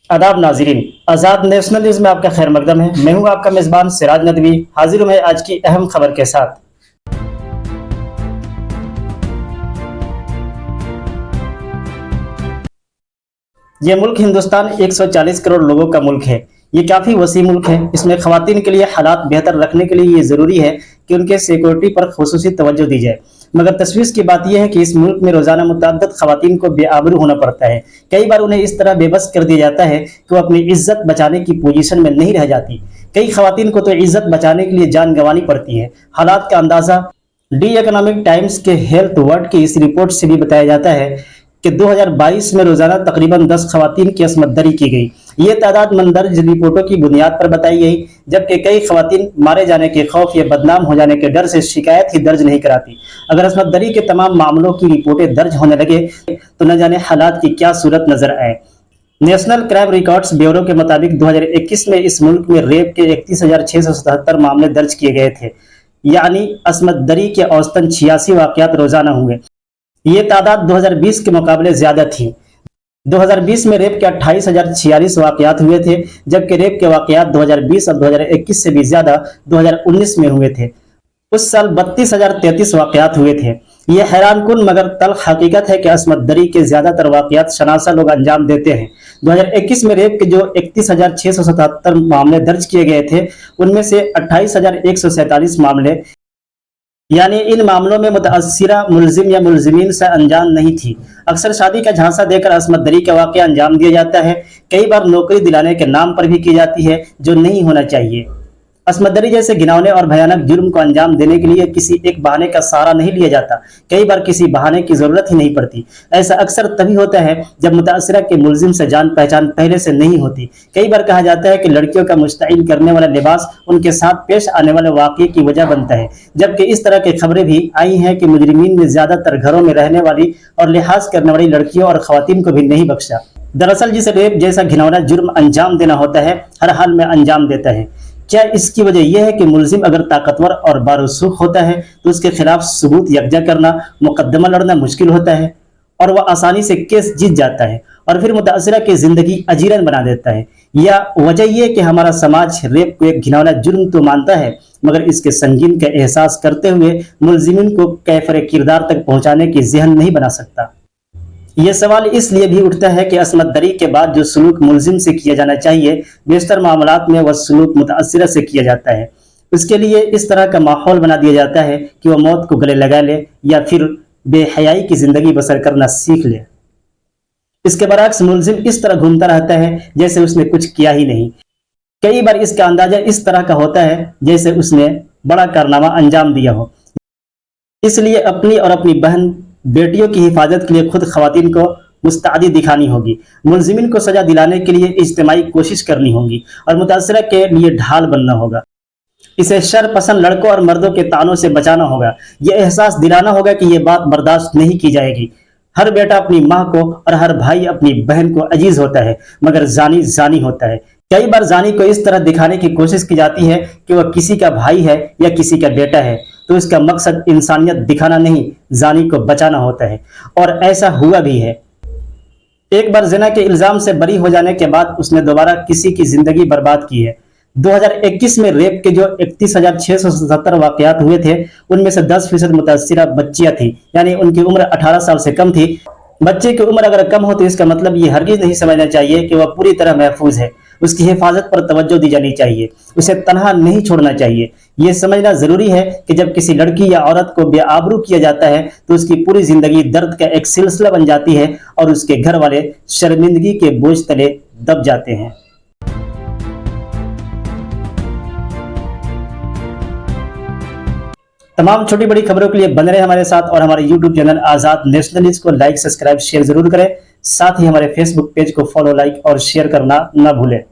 आदाब नाजरीन, आज़ाद national news में आपका खैर मकदम है। मैं हूं आपका मेज़बान सिराज नदवी, हाजिर हूं मैं आज की अहम खबर के साथ। ये मुल्क हिंदुस्तान 140 करोड़ लोगों का मुल्क है। ये काफ़ी वसी मुल्क है। इसमें ख़वातीन के लिए हालात बेहतर रखने के लिए ये ज़रूरी है कि उनके सिक्योरिटी पर खुसूसी तवज्जो दी जाए। मगर तशवीश की बात यह है कि इस मुल्क में रोज़ाना मुतअद्दिद ख़वातीन को बेआबरू होना पड़ता है। कई बार उन्हें इस तरह बेबस कर दिया जाता है कि वो अपनी इज्जत बचाने की पोजीशन में नहीं रह जाती। कई ख़वातीन को तो इज्जत बचाने के लिए जान गंवानी पड़ती है। हालात का अंदाज़ा दी इकोनॉमिक टाइम्स के हेल्थ वर्ड की इस रिपोर्ट से भी बताया जाता है कि 2022 में रोजाना तकरीबन 10 खवातीन की असमत दरी की गई। ये तादाद मंदरज रिपोर्टों की बुनियाद पर बताई गई, जबकि कई खवातीन मारे जाने के खौफ या बदनाम हो जाने के डर से शिकायत ही दर्ज नहीं कराती। अगर असमत दरी के तमाम मामलों की रिपोर्टें दर्ज होने लगे तो न जाने हालात की क्या सूरत नजर आए। नेशनल क्राइम रिकॉर्ड्स ब्यूरो के मुताबिक 2021 में इस मुल्क में रेप के 31,677 मामले दर्ज किए गए थे, यानी असमत दरी के औसतन 86 वाकयात रोजाना हुए। ये तादाद 2020 के मुकाबले ज्यादा थी। 2020 में रेप के 28,046 वाकयात हुए थे, जबकि रेप के वाकयात 2020 और 2021 से भी ज्यादा 2019 में हुए थे। उस साल 32,033 वाकयात हुए थे। ये हैरानकुन मगर तल्ख हकीकत है कि असमत दरी के ज्यादातर वाकयात शनासा लोग अंजाम देते हैं। 2021 में रेप के जो 31,677 मामले दर्ज किए गए थे, उनमें से 28,147 मामले यानी इन मामलों में मुतअस्सिरा मुलजिम या मुलजिमीन से अनजान नहीं थी। अक्सर शादी का झांसा देकर असमत दरी का वाक़या अंजाम दिया जाता है। कई बार नौकरी दिलाने के नाम पर भी की जाती है, जो नहीं होना चाहिए। असमत दरी जैसे घिनौने और भयानक जुर्म को अंजाम देने के लिए किसी एक बहाने का सहारा नहीं लिया जाता। कई बार किसी बहाने की जरूरत ही नहीं पड़ती। ऐसा अक्सर तभी होता है जब मुतासिरा के मुलजिम से जान पहचान पहले से नहीं होती। कई बार कहा जाता है कि लड़कियों का मुश्तइल करने वाला लिबास उनके साथ पेश आने वाले वाक़ये की वजह बनता है, जबकि इस तरह की खबरें भी आई हैं कि मुजरिमीन ने ज्यादातर घरों में रहने वाली और लिहाज करने वाली लड़कियों और खवातीन को भी नहीं बख्शा। दरअसल जिसे रेप जैसा घिनौना जुर्म अंजाम देना होता है, हर हाल में अंजाम देता है। क्या इसकी वजह यह है कि मुलजिम अगर ताकतवर और बारूसूख होता है तो उसके खिलाफ सबूत यकजा करना, मुकदमा लड़ना मुश्किल होता है और वह आसानी से केस जीत जाता है और फिर मुतासिरा की जिंदगी अजीरन बना देता है? या वजह यह कि हमारा समाज रेप को एक घिनौना जुर्म तो मानता है, मगर इसके संगीन का एहसास करते हुए मुलजिमिन को कैफरे किरदार तक पहुंचाने की ज़हन नहीं बना सकता। ये सवाल इसलिए भी उठता है कि असमत दरी के बाद जो सलूक मुलजिम से किया जाना चाहिए, बेशतर मामलात में वह सलूक मुतासिरा से किया जाता है। उसके लिए इस तरह का माहौल बना दिया जाता है कि वह मौत को गले लगा ले या फिर बेहयाई की जिंदगी बसर करना सीख ले। इसके बरअक्स मुलजिम इस तरह घूमता रहता है जैसे उसने कुछ किया ही नहीं। कई बार इसका अंदाजा इस तरह का होता है जैसे उसने बड़ा कारनामा अंजाम दिया हो। इसलिए अपनी और अपनी बहन बेटियों की हिफाजत के लिए खुद खवातीन को मुस्तैदी दिखानी होगी, मुलजिमिन को सजा दिलाने के लिए इज्तिमाई कोशिश करनी होगी और मुतासिरा के लिए ढाल बनना होगा। इसे शर पसंद लड़कों और मर्दों के तानों से बचाना होगा। यह एहसास दिलाना होगा कि यह बात बर्दाश्त नहीं की जाएगी। हर बेटा अपनी माँ को और हर भाई अपनी बहन को अजीज होता है, मगर जानी जानी होता है। कई बार जानी को इस तरह दिखाने की कोशिश की जाती है कि वह किसी का भाई है या किसी का बेटा है, तो इसका मकसद इंसानियत दिखाना नहीं, जानी को बचाना होता है, और ऐसा हुआ भी है। एक बार ज़िना के इल्जाम से बरी हो जाने के बाद उसने दोबारा किसी की जिंदगी बर्बाद की है। 2021 में रेप के जो 31,677 वाकयात हुए थे, उनमें से 10% मुतासिरा बच्चियां थी, यानी उनकी उम्र 18 साल से कम थी। बच्चे की उम्र अगर कम हो तो इसका मतलब ये हरगिज नहीं समझना चाहिए कि वह पूरी तरह महफूज है। उसकी हिफाजत पर तवज्जो दी जानी चाहिए, उसे तनहा नहीं छोड़ना चाहिए। यह समझना जरूरी है कि जब किसी लड़की या औरत को बेआबरू किया जाता है तो उसकी पूरी जिंदगी दर्द का एक सिलसिला बन जाती है और उसके घर वाले शर्मिंदगी के बोझ तले दब जाते हैं। तमाम छोटी बड़ी खबरों के लिए बने रहे हमारे साथ और हमारे YouTube चैनल आज़ाद नेशनल न्यूज़ को लाइक, सब्सक्राइब, शेयर जरूर करें। साथ ही हमारे Facebook पेज को फॉलो, लाइक और शेयर करना न भूलें।